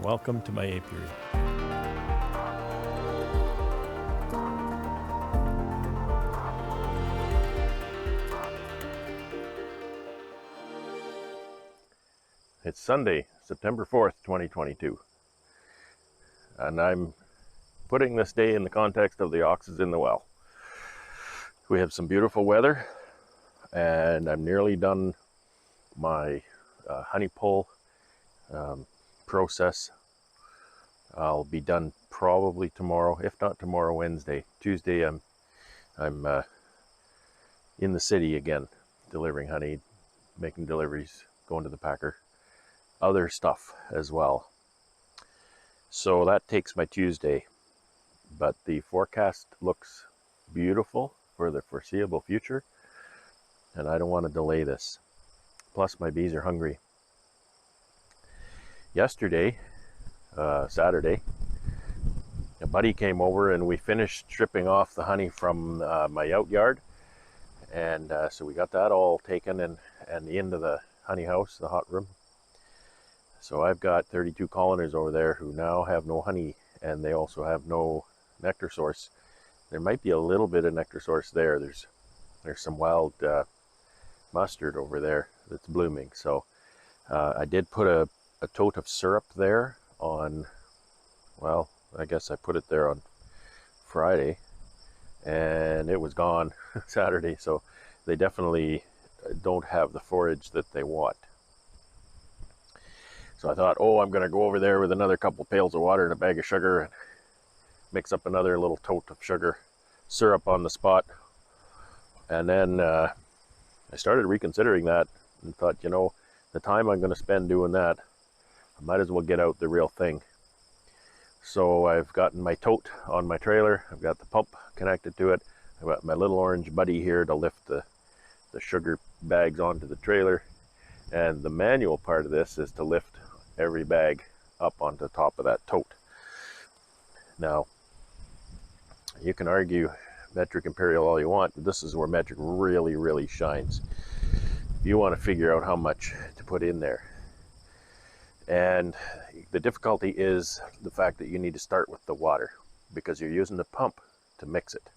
Welcome to my apiary. It's Sunday, September 4th, 2022, and I'm putting this day in the context of the oxes in the well. We have some beautiful weather, and I'm nearly done my honey pull process. I'll be done probably tomorrow, if not tomorrow, Wednesday. Tuesday, I'm in the city again, delivering honey, making deliveries, going to the packer, other stuff as well. So that takes my Tuesday, but the forecast looks beautiful for the foreseeable future, and I don't want to delay this. Plus, my bees are hungry. Yesterday, Saturday, a buddy came over and we finished stripping off the honey from my out yard, and so we got that all taken and into the honey house, the hot room. So I've got 32 colonies over there who now have no honey, and they also have no nectar source. There might be a little bit of nectar source there. There's some wild mustard over there that's blooming. So I did put a tote of syrup there on, well, I guess I put it there on Friday, and it was gone Saturday. So they definitely don't have the forage that they want. So I thought, I'm going to go over there with another couple pails of water and a bag of sugar and mix up another little tote of sugar syrup on the spot. And then I started reconsidering that and thought, the time I'm going to spend doing that, I might as well get out the real thing. So I've gotten my tote on my trailer. I've got the pump connected to it. I've got my little orange buddy here to lift the sugar bags onto the trailer. And the manual part of this is to lift every bag up onto the top of that tote. Now, you can argue metric imperial all you want, but this is where metric really, really shines. You want to figure out how much to put in there. And the difficulty is the fact that you need to start with the water because you're using the pump to mix it.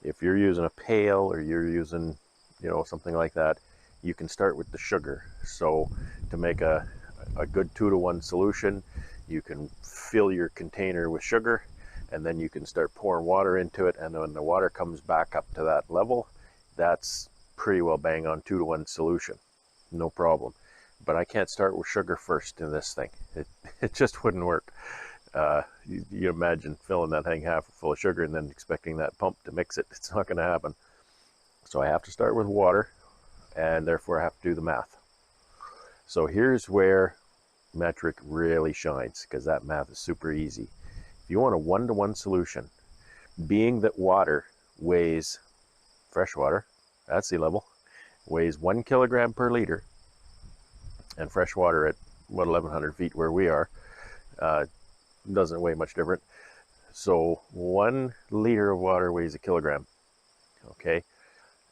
If you're using a pail or you're using, something like that, you can start with the sugar. So to make a good 2-to-1 solution, you can fill your container with sugar, and then you can start pouring water into it, and when the water comes back up to that level, that's pretty well bang on 2-to-1 solution, no problem. But I can't start with sugar first in this thing. It just wouldn't work. You imagine filling that thing half full of sugar and then expecting that pump to mix it. It's not going to happen. So I have to start with water, and therefore I have to do the math. So here's where metric really shines, because that math is super easy. If you want a 1-to-1 solution, being that water weighs, fresh water at sea level, weighs 1 kilogram per liter, and fresh water at 1,100 feet where we are doesn't weigh much different. So 1 liter of water weighs a kilogram, okay?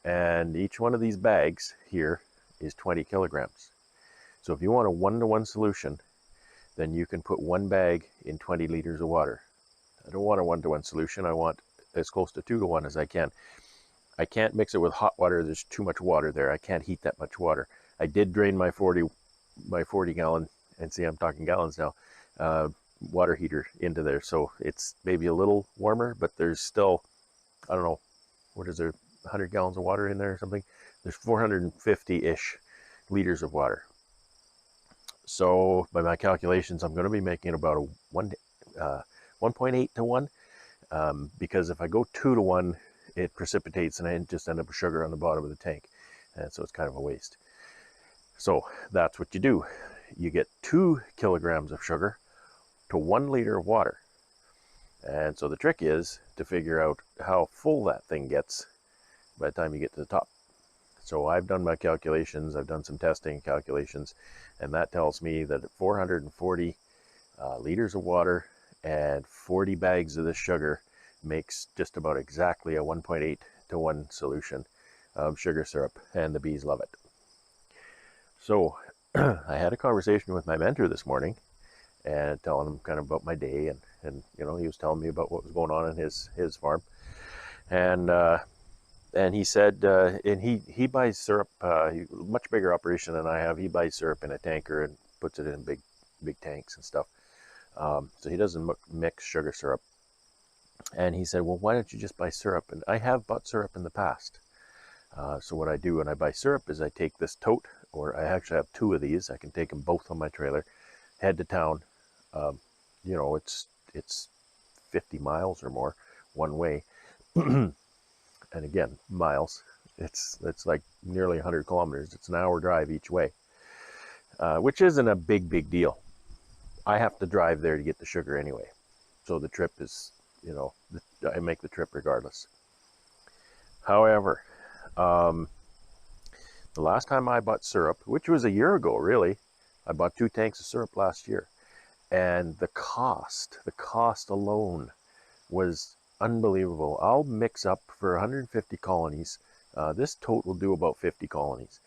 And each one of these bags here is 20 kilograms. So if you want a 1-to-1 solution, then you can put 1 bag in 20 liters of water. I don't want a 1-to-1 solution. I want as close to 2-to-1 as I can. I can't mix it with hot water. There's too much water there. I can't heat that much water. I did drain my 40 gallon, and see, I'm talking gallons now, water heater into there. So it's maybe a little warmer, but there's still, I don't know, what is there, 100 gallons of water in there or something? There's 450-ish liters of water. So by my calculations, I'm going to be making about a 1.8 to 1, because if I go 2-to-1, it precipitates and I just end up with sugar on the bottom of the tank, and so it's kind of a waste. So that's what you do. You get 2 kilograms of sugar to 1 liter of water. And so the trick is to figure out how full that thing gets by the time you get to the top. So I've done my calculations, I've done some testing calculations, and that tells me that at 440 liters of water and 40 bags of this sugar makes just about exactly a 1.8 to 1 solution of sugar syrup, and the bees love it. So I had a conversation with my mentor this morning, and telling him kind of about my day, and you know, he was telling me about what was going on in his farm. And he said, and he buys syrup, much bigger operation than I have. He buys syrup in a tanker and puts it in big tanks and stuff. So he doesn't mix sugar syrup. And he said, well, why don't you just buy syrup? And I have bought syrup in the past. So what I do when I buy syrup is I take this tote, or I actually have two of these. I can take them both on my trailer, head to town. You know, it's 50 miles or more one way. And again, miles, it's like nearly 100 kilometers. It's an hour drive each way, which isn't a big deal. I have to drive there to get the sugar anyway, so the trip is, you know, I make the trip regardless. However, the last time I bought syrup, which was a year ago really, I bought 2 tanks of syrup last year, and the cost alone was unbelievable. I'll mix up for 150 colonies. This tote will do about 50 colonies.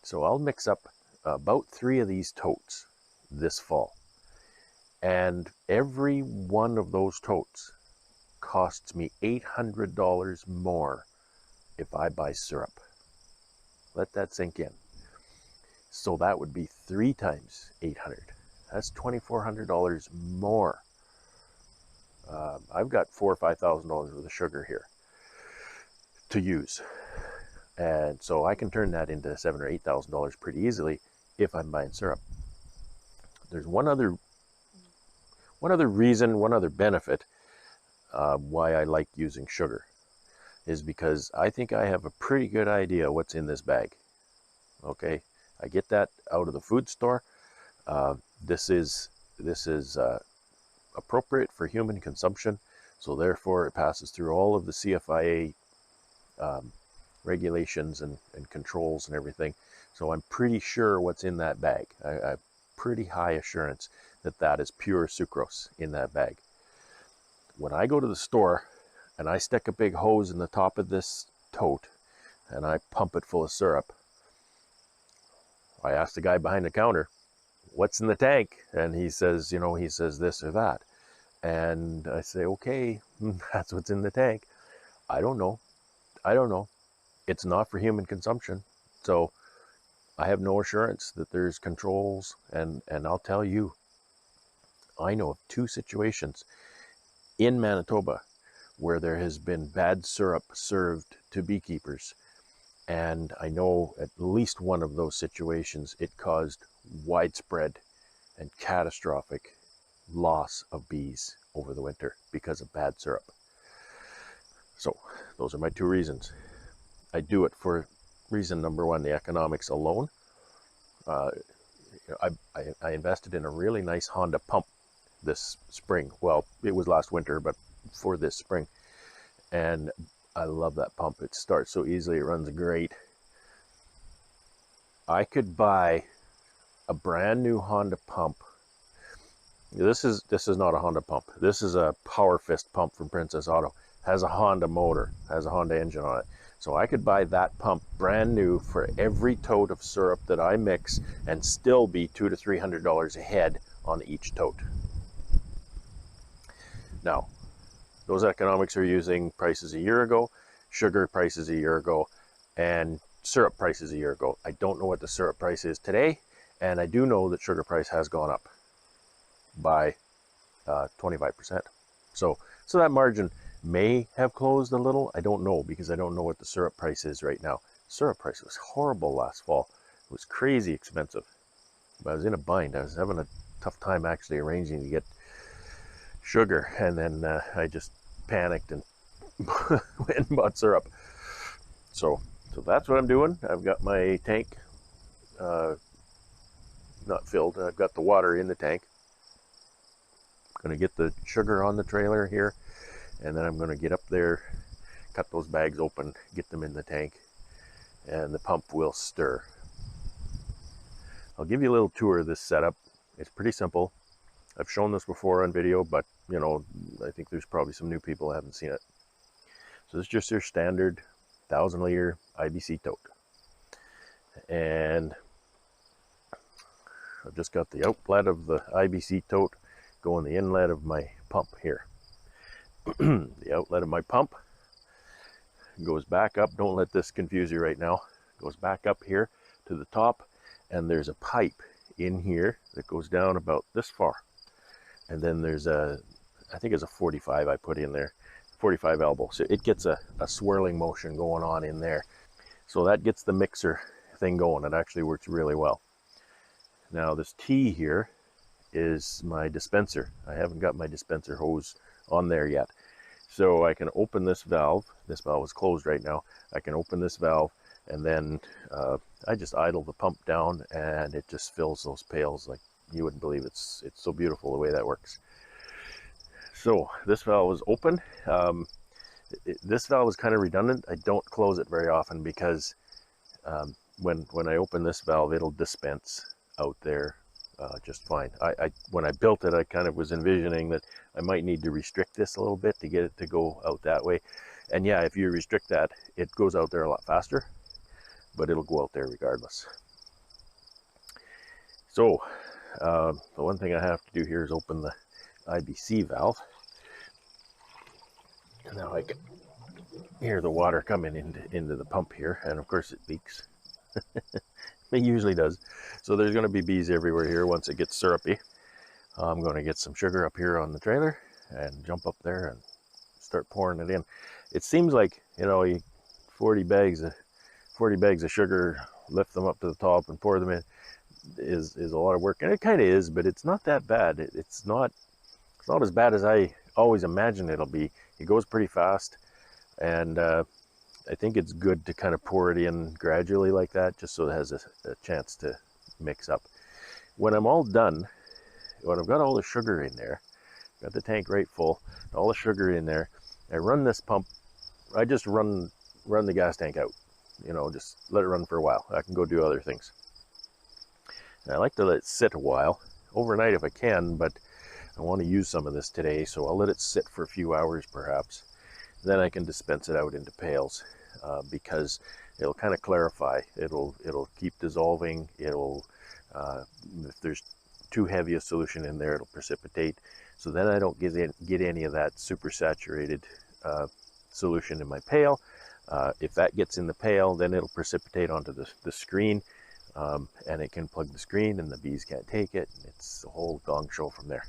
So I'll mix up about 3 of these totes this fall. And every one of those totes costs me $800 more if I buy syrup. Let that sink in. So that would be 3 times 800. That's $2,400 more. I've got $4,000 or $5,000 worth of sugar here to use, and so I can turn that into $7,000 or $8,000 pretty easily if I'm buying syrup. There's one other reason, one other benefit why I like using sugar, is because I think I have a pretty good idea what's in this bag. Okay, I get that out of the food store. This is appropriate for human consumption, so therefore it passes through all of the CFIA regulations and controls and everything. So I'm pretty sure what's in that bag. I have pretty high assurance that that is pure sucrose in that bag. When I go to the store and I stick a big hose in the top of this tote and I pump it full of syrup, I ask the guy behind the counter, what's in the tank? And he says, you know, he says this or that. And I say, okay, that's what's in the tank. I don't know. It's not for human consumption. So I have no assurance that there's controls. And I'll tell you, I know of 2 situations in Manitoba where there has been bad syrup served to beekeepers. And I know at least one of those situations, it caused widespread and catastrophic loss of bees over the winter because of bad syrup. So those are my 2 reasons. I do it for reason number 1, the economics alone. I invested in a really nice Honda pump this spring. Well, it was last winter, but for this spring. And I love that pump. It starts so easily, it runs great. I could buy a brand new Honda pump. This is not a Honda pump. This is a Power Fist pump from Princess Auto. Has a Honda motor, has a Honda engine on it. So I could buy that pump brand new for every tote of syrup that I mix and still be $200 to $300 ahead on each tote. Now, those economics are using prices a year ago, sugar prices a year ago, and syrup prices a year ago. I don't know what the syrup price is today, and I do know that sugar price has gone up by 25%. So that margin may have closed a little. I don't know, because I don't know what the syrup price is right now. Syrup price was horrible last fall. It was crazy expensive. But I was in a bind. I was having a tough time actually arranging to get sugar, and then I just panicked and went and bought syrup. So that's what I'm doing. I've got my tank not filled. I've got the water in the tank. Going to get the sugar on the trailer here, and then I'm going to get up there, cut those bags open, get them in the tank, and the pump will stir. I'll give you a little tour of this setup. It's pretty simple. I've shown this before on video, but you know, I think there's probably some new people who haven't seen it. So this is just your standard 1,000-liter IBC tote, and I've just got the outlet of the IBC tote going the inlet of my pump here. The outlet of my pump goes back up. Don't let this confuse you right now. Goes back up here to the top, and there's a pipe in here that goes down about this far. And then there's I think it's a 45 I put in there, 45 elbow. So it gets a swirling motion going on in there. So that gets the mixer thing going. It actually works really well. Now this T here is my dispenser. I haven't got my dispenser hose on there yet. So I can open this valve. This valve is closed right now. I can open this valve, and then I just idle the pump down, and it just fills those pails like you wouldn't believe. It's so beautiful the way that works. So this valve is open. This valve is kind of redundant. I don't close it very often because when I open this valve, it'll dispense out there just fine. When I built it, I kind of was envisioning that I might need to restrict this a little bit to get it to go out that way. And yeah, if you restrict that, it goes out there a lot faster, but it'll go out there regardless. So the one thing I have to do here is open the IBC valve. Now I can hear the water coming into the pump here, and of course it leaks. It usually does. So there's going to be bees everywhere here once it gets syrupy. I'm going to get some sugar up here on the trailer and jump up there and start pouring it in. It seems like, you know, 40 bags of sugar, lift them up to the top and pour them in is a lot of work, and it kind of is, but it's not that bad. It's not as bad as I always imagine it'll be. It goes pretty fast, and I think it's good to kind of pour it in gradually like that, just so it has a chance to mix up. When I'm all done, when I've got all the sugar in there, got the tank right full, all the sugar in there, I run this pump. I just run the gas tank out, you know, just let it run for a while. I can go do other things. And I like to let it sit a while, overnight if I can, but I want to use some of this today, so I'll let it sit for a few hours perhaps. Then I can dispense it out into pails, because it'll kind of clarify. It'll keep dissolving. It'll if there's too heavy a solution in there, it'll precipitate. So then I don't get any of that super saturated solution in my pail. If that gets in the pail, then it'll precipitate onto the screen, and it can plug the screen, and the bees can't take it. It's a whole gong show from there.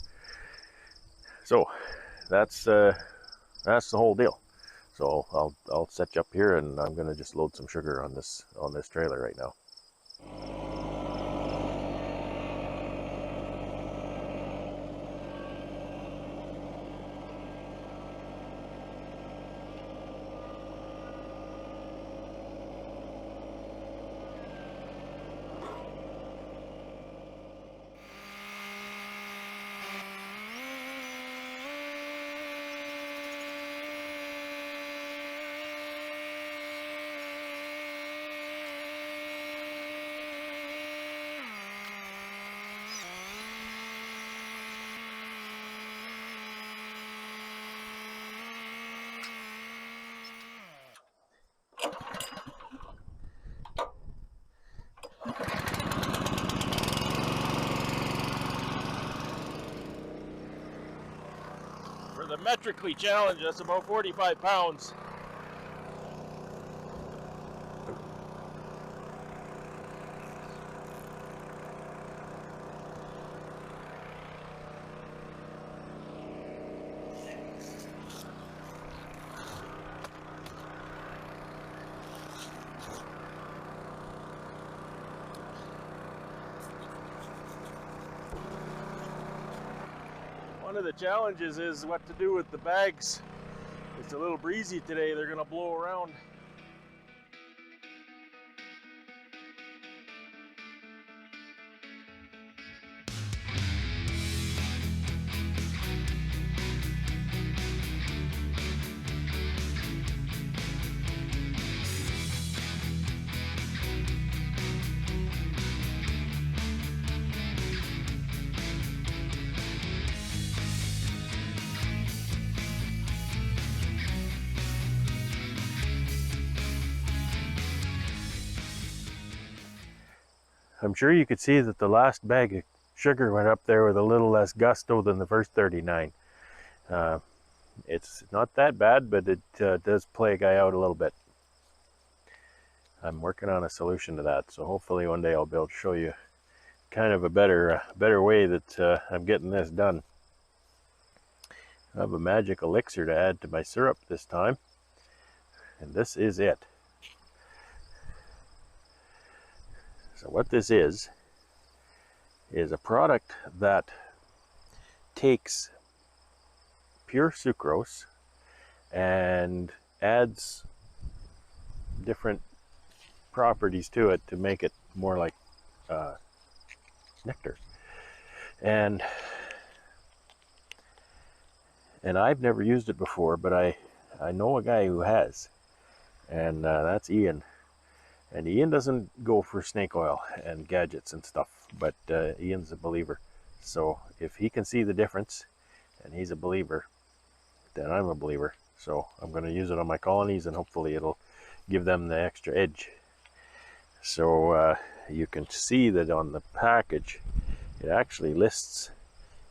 So that's the whole deal. So I'll set you up here, and I'm gonna just load some sugar on this trailer right now. For the metrically challenge, that's about 45 pounds. One of the challenges is what to do with the bags. It's a little breezy today, they're gonna blow around. I'm sure you could see that the last bag of sugar went up there with a little less gusto than the first 39. It's not that bad, but it does play a guy out a little bit. I'm working on a solution to that, so hopefully one day I'll be able to show you kind of a better way that I'm getting this done. I have a magic elixir to add to my syrup this time, and this is it. So what this is a product that takes pure sucrose and adds different properties to it to make it more like nectar. And I've never used it before, but I know a guy who has, and that's Ian. And Ian doesn't go for snake oil and gadgets and stuff, but Ian's a believer. So if he can see the difference and he's a believer, then I'm a believer. So I'm going to use it on my colonies, and hopefully it'll give them the extra edge. So you can see that on the package it actually lists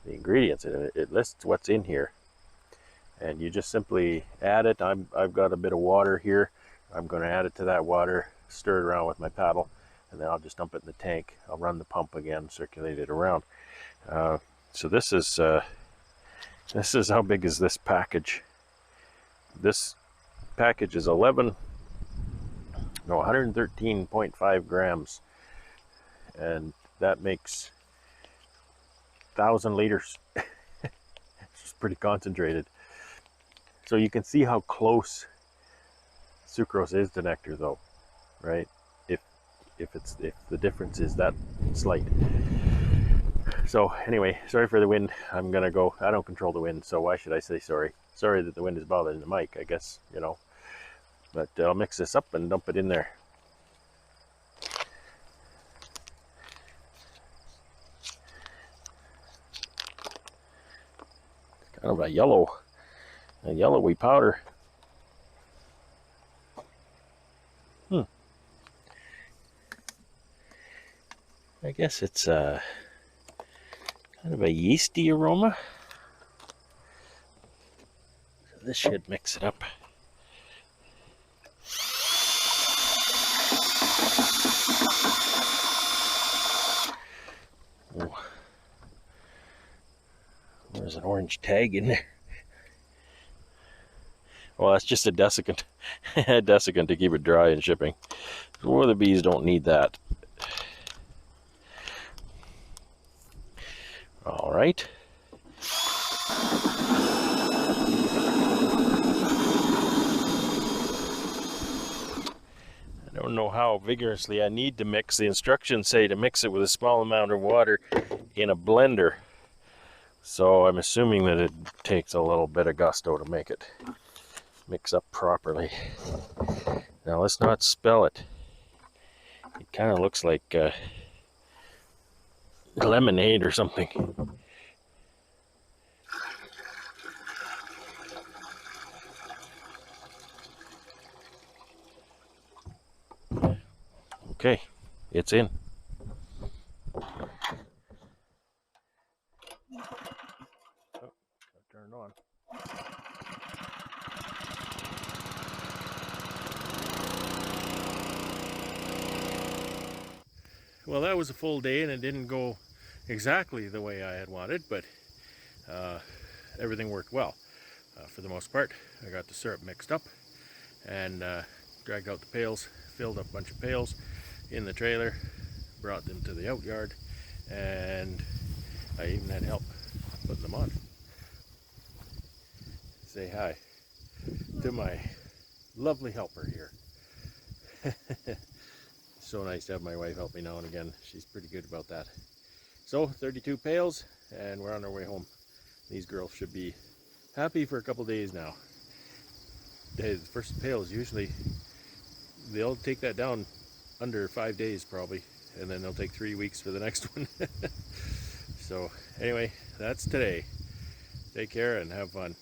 the ingredients, and it lists what's in here, and you just simply add it. I've got a bit of water here. I'm going to add it to that water, stir it around with my paddle, and then I'll just dump it in the tank. I'll run the pump again, circulate it around. So this is how big is this package. This package is 113.5 grams, and that makes 1,000 liters. It's pretty concentrated. So you can see how close sucrose is to nectar, though, right? If the difference is that slight. So anyway, sorry for the wind. I'm gonna go. I don't control the wind, so why should I say sorry? Sorry that the wind is bothering the mic, I guess, you know. But I'll mix this up and dump it in there. It's kind of a yellowy powder. I guess it's kind of a yeasty aroma. So this should mix it up. Oh. There's an orange tag in there. Well, that's just a desiccant. A desiccant to keep it dry and shipping. Well, the bees don't need that. All right. I don't know how vigorously I need to mix. The instructions say to mix it with a small amount of water in a blender. So I'm assuming that it takes a little bit of gusto to make it mix up properly. Now let's not spell it. It kind of looks like lemonade or something. Okay, it's in. Oh, turn it on. Well, that was a full day, and it didn't go exactly the way I had wanted, but everything worked well for the most part. I got the syrup mixed up and dragged out the pails, filled up a bunch of pails in the trailer, brought them to the out yard, and I even had help putting them on. Say hi to my lovely helper here. So nice to have my wife help me now and again. She's pretty good about that. So 32 pails, and we're on our way home. These girls should be happy for a couple days now. The first pails, usually they'll take that down under 5 days probably, and then they'll take 3 weeks for the next one. So anyway, that's today. Take care and have fun.